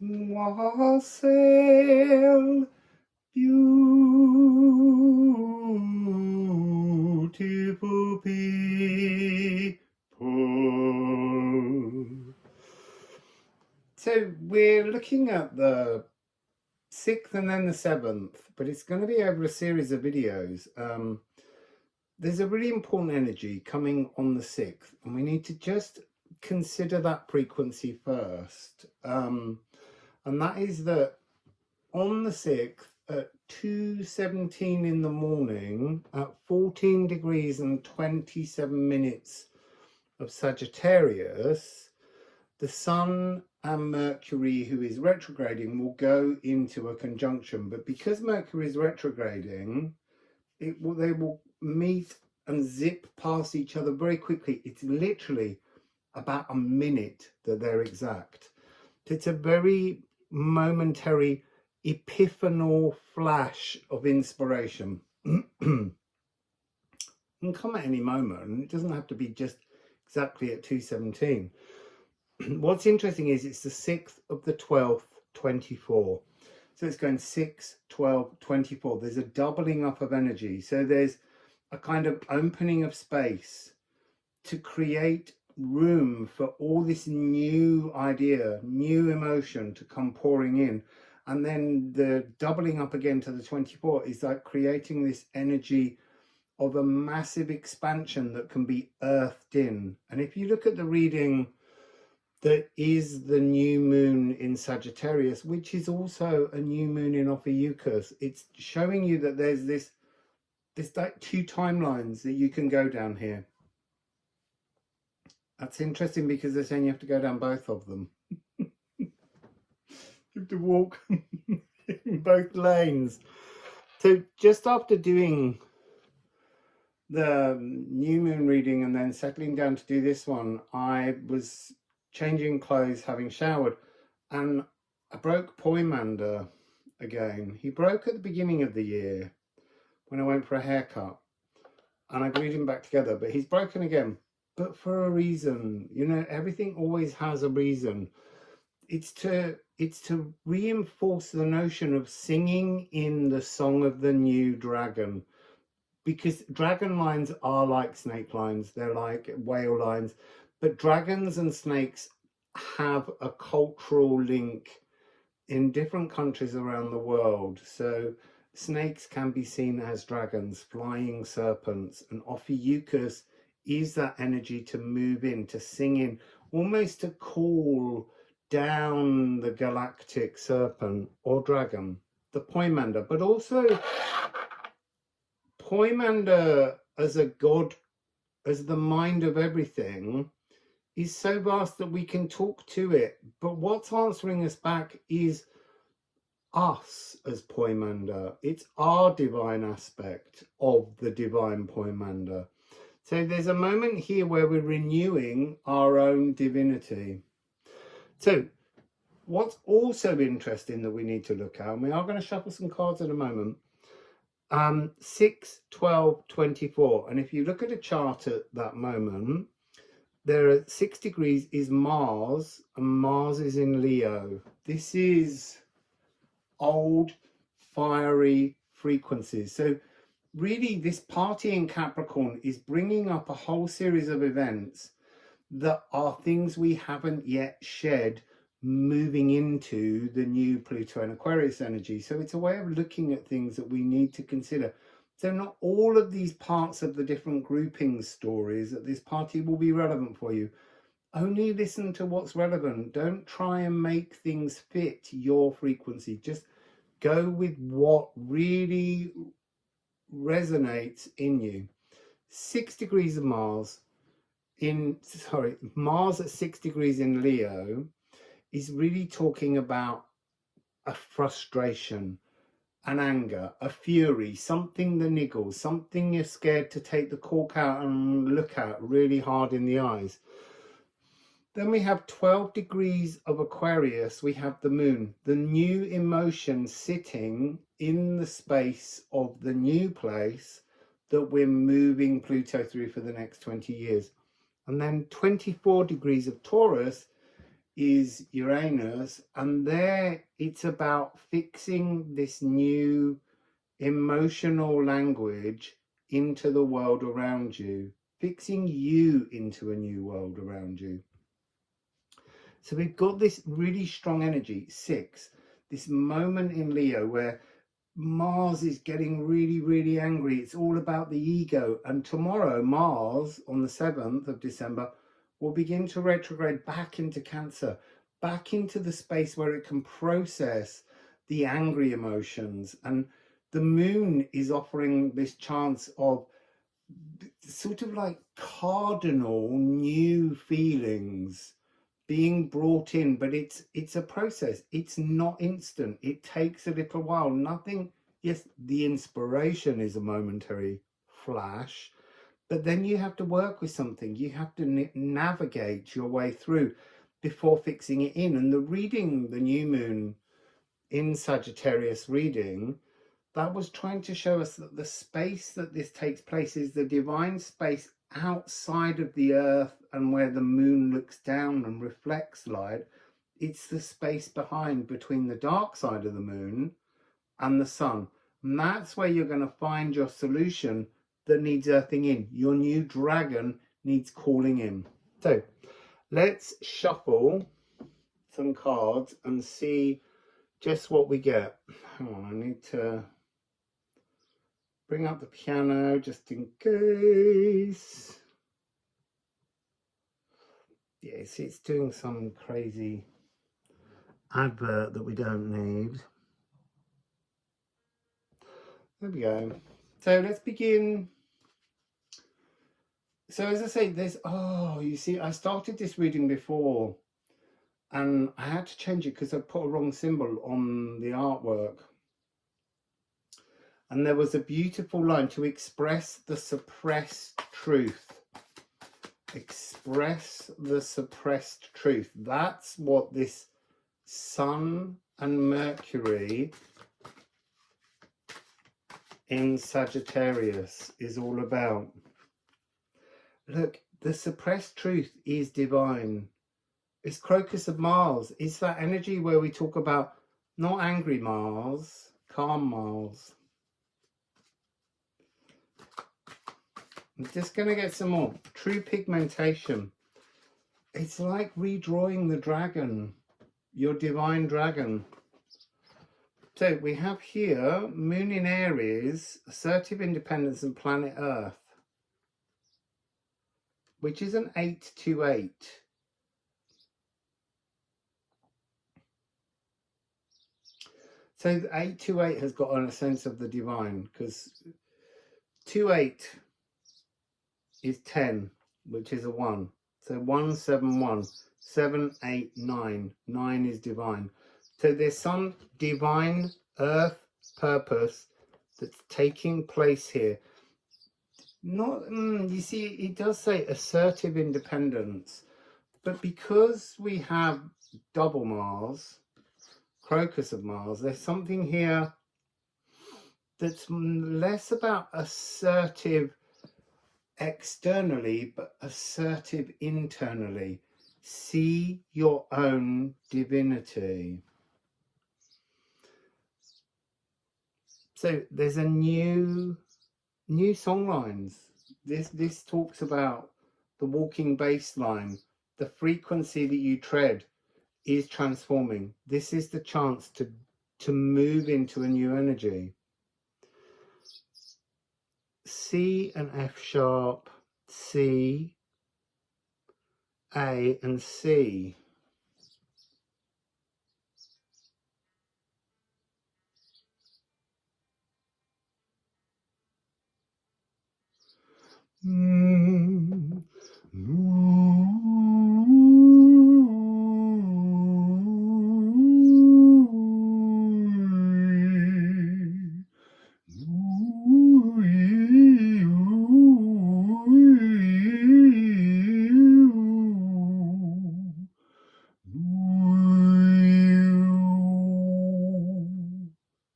Wassail, beautiful people. So we're looking at the 6th and then the 7th, but it's going to be over a series of videos. There's a really important energy coming on the 6th, and we need to just consider that frequency first. And that is that on the 6th at 2:17 in the morning at 14 degrees and 27 minutes of Sagittarius, the Sun and Mercury, who is retrograding, will go into a conjunction. But because Mercury is retrograding, they will meet and zip past each other very quickly. It's literally about a minute that they're exact. It's a very momentary epiphanal flash of inspiration. It can come at any moment. It doesn't have to be just exactly at 2:17. What's interesting is it's the 6th of the 12th, 24. So it's going 6, 12, 24. There's a doubling up of energy. So there's a kind of opening of space to create room for all this new idea, new emotion to come pouring in. And then the doubling up again to the 24 is like creating this energy of a massive expansion that can be earthed in. And if you look at the reading that is the new moon in Sagittarius, which is also a new moon in Ophiuchus, it's showing you that there's this like two timelines that you can go down here. That's interesting because they're saying you have to go down both of them. You have to walk in both lanes. So just after doing the new moon reading and then settling down to do this one, I was changing clothes, having showered, and I broke Poimander again. He broke at the beginning of the year when I went for a haircut, and I glued him back together, but he's broken again, but for a reason. You know, everything always has a reason. It's to reinforce the notion of singing in the song of the new dragon, because dragon lines are like snake lines, they're like whale lines, but dragons and snakes have a cultural link in different countries around the world. So snakes can be seen as dragons, flying serpents, and Ophiuchus is that energy to move in, to sing in, almost to call down the galactic serpent or dragon, the Poimander. But also Poimander as a god, as the mind of everything, is so vast that we can talk to it, but what's answering us back is us as Poimander. It's our divine aspect of the divine Poimander. So there's a moment here where we're renewing our own divinity. So what's also interesting that we need to look at, and we are going to shuffle some cards in a moment, 6, 12, 24. And if you look at a chart at that moment, there are 6 degrees is Mars, and Mars is in Leo. This is old, fiery frequencies. So really this party in Capricorn is bringing up a whole series of events that are things we haven't yet shed, moving into the new Pluto and Aquarius energy. So it's a way of looking at things that we need to consider. So not all of these parts of the different grouping stories at this party will be relevant for you. Only listen to what's relevant. Don't try and make things fit your frequency. Just go with what really resonates in you. 6 degrees of Mars Mars at 6 degrees in Leo is really talking about a frustration, an anger, a fury, something that niggles, something you're scared to take the cork out and look at really hard in the eyes. Then we have 12 degrees of Aquarius, we have the moon, the new emotion sitting in the space of the new place that we're moving Pluto through for the next 20 years. And then 24 degrees of Taurus is Uranus, and there it's about fixing this new emotional language into the world around you, fixing you into a new world around you. So we've got this really strong energy, 6, this moment in Leo where Mars is getting really, really angry. It's all about the ego. And tomorrow, Mars, on the 7th of December, will begin to retrograde back into Cancer, back into the space where it can process the angry emotions. And the moon is offering this chance of sort of like cardinal new feelings being brought in, but it's a process. It's not instant. It takes a little while. Nothing, yes, the inspiration is a momentary flash, but then you have to work with something. You have to navigate your way through before fixing it in. And the reading, the new moon in Sagittarius reading, that was trying to show us that the space that this takes place is the divine space outside of the earth, and where the moon looks down and reflects light. It's the space behind, between the dark side of the moon and the sun. And that's where you're going to find your solution that needs earthing in. Your new dragon needs calling in. So let's shuffle some cards and see just what we get. Hang on, I need to bring up the piano just in case. Yes, it's doing some crazy advert that we don't need. There we go. So let's begin. So as I say, there's, oh, you see, I started this reading before and I had to change it because I put a wrong symbol on the artwork. And there was a beautiful line: to express the suppressed truth. Express the suppressed truth. That's what this Sun and Mercury in Sagittarius is all about. Look, the suppressed truth is divine. It's Crocus of Mars. It's that energy where we talk about not angry Mars, calm Mars. I'm just going to get some more. True pigmentation. It's like redrawing the dragon, your divine dragon. So we have here Moon in Aries, assertive independence, and planet Earth, which is an 828. So the 828 has got a sense of the divine, because 28 is 10, which is a 1. So 171, 7, 8, 9. 9 is divine. So there's some divine earth purpose that's taking place here. Not, you see, it does say assertive independence, but because we have double Mars, Crocus of Mars, there's something here that's less about assertive externally, but assertive internally. See your own divinity. So there's a new song lines. This talks about the walking bass line. The frequency that you tread is transforming. This is the chance to move into a new energy. C and F sharp, C, A and C.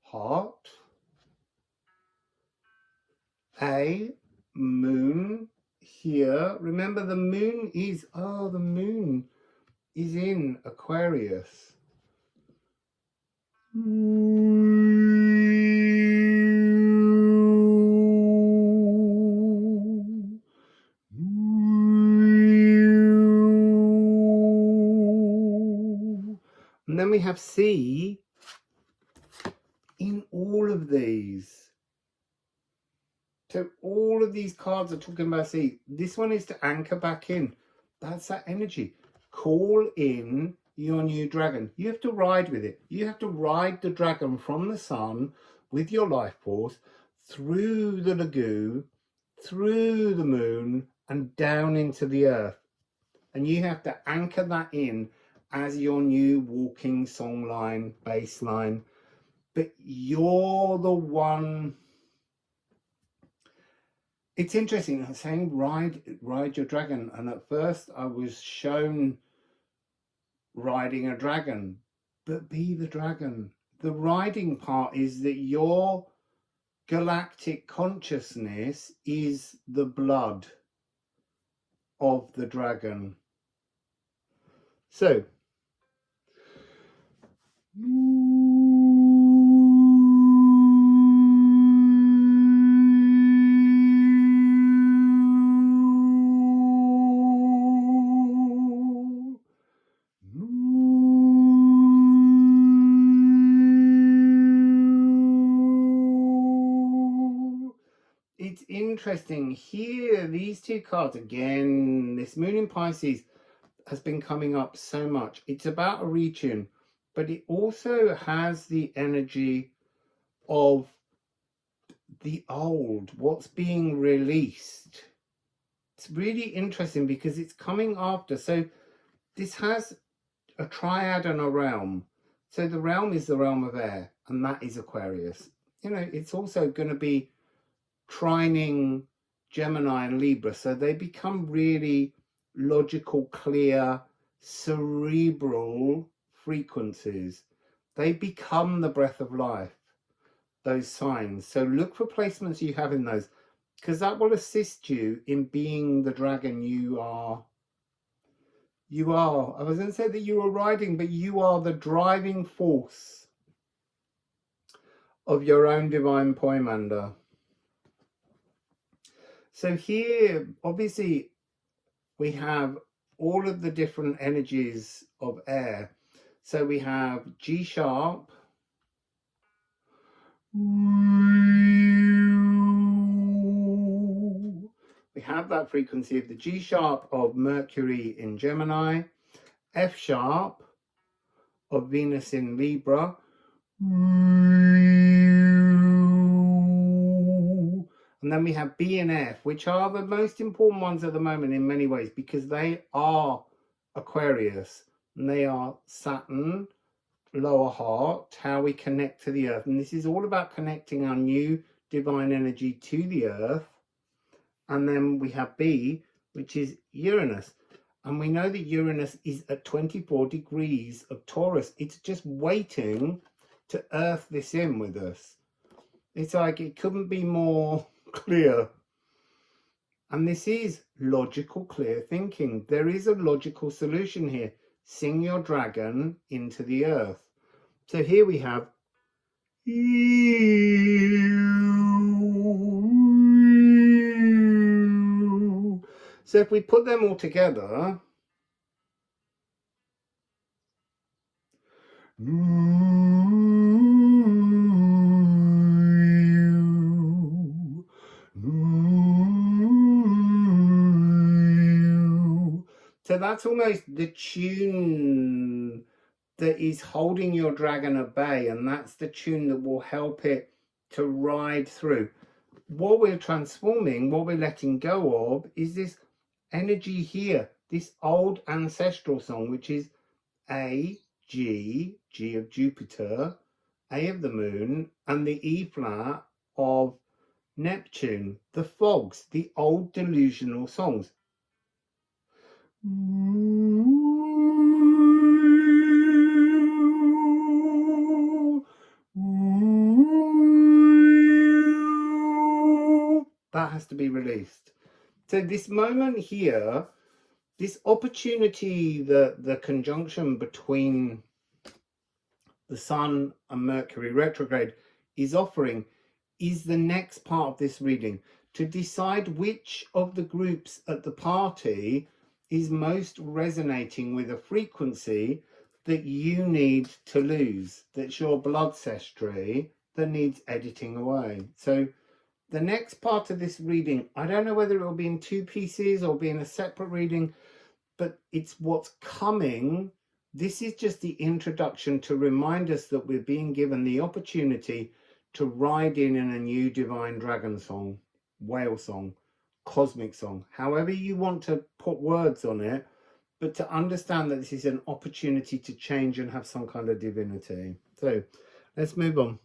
Heart. A, moon here. Remember, the moon is, the moon. is in Aquarius. And then we have C in all of these. So all of these cards are talking about C. This one is to anchor back in. That's that energy. Call in your new dragon. You have to ride with it. You have to ride the dragon from the sun with your life force through the lagoon, through the moon, and down into the earth. And you have to anchor that in as your new walking song line, bass line. But you're the one. It's interesting. I'm saying ride your dragon. And at first I was shown riding a dragon, but be the dragon. The riding part is that your galactic consciousness is the blood of the dragon. So it's interesting here, these two cards again, this moon in Pisces has been coming up so much. It's about a retune, but it also has the energy of the old, what's being released. It's really interesting because it's coming after. So this has a triad and a realm. So the realm is the realm of air, and that is Aquarius. You know, it's also going to be trining Gemini and Libra. So they become really logical, clear, cerebral frequencies. They become the breath of life, those signs. So look for placements you have in those, because that will assist you in being the dragon you are. You are. I was going to say that you are riding, but you are the driving force of your own divine poemander. So here, obviously, we have all of the different energies of air. So we have G sharp, we have that frequency of the G sharp of Mercury in Gemini, F sharp of Venus in Libra, and then we have B and F, which are the most important ones at the moment in many ways, because they are Aquarius, and they are Saturn, lower heart, how we connect to the earth. And this is all about connecting our new divine energy to the earth. And then we have B, which is Uranus. And we know that Uranus is at 24 degrees of Taurus. It's just waiting to earth this in with us. It's like it couldn't be more clear. And this is logical, clear thinking. There is a logical solution here. Sing your dragon into the earth. So here we have so if we put them all together, so that's almost the tune that is holding your dragon at bay, and that's the tune that will help it to ride through. What we're transforming, what we're letting go of, is this energy here, this old ancestral song, which is A, G, G of Jupiter, A of the moon, and the E flat of Neptune, the fogs, the old delusional songs. That has to be released. So this moment here this opportunity, the conjunction between the Sun and Mercury retrograde is offering, is the next part of this reading, to decide which of the groups at the party is most resonating with a frequency that you need to lose, that's your blood ancestry that needs editing away. So the next part of this reading, I don't know whether it will be in 2 pieces or be in a separate reading, but it's what's coming. This is just the introduction to remind us that we're being given the opportunity to ride in a new divine dragon song, whale song, cosmic song, however you want to put words on it, but to understand that this is an opportunity to change and have some kind of divinity. So let's move on.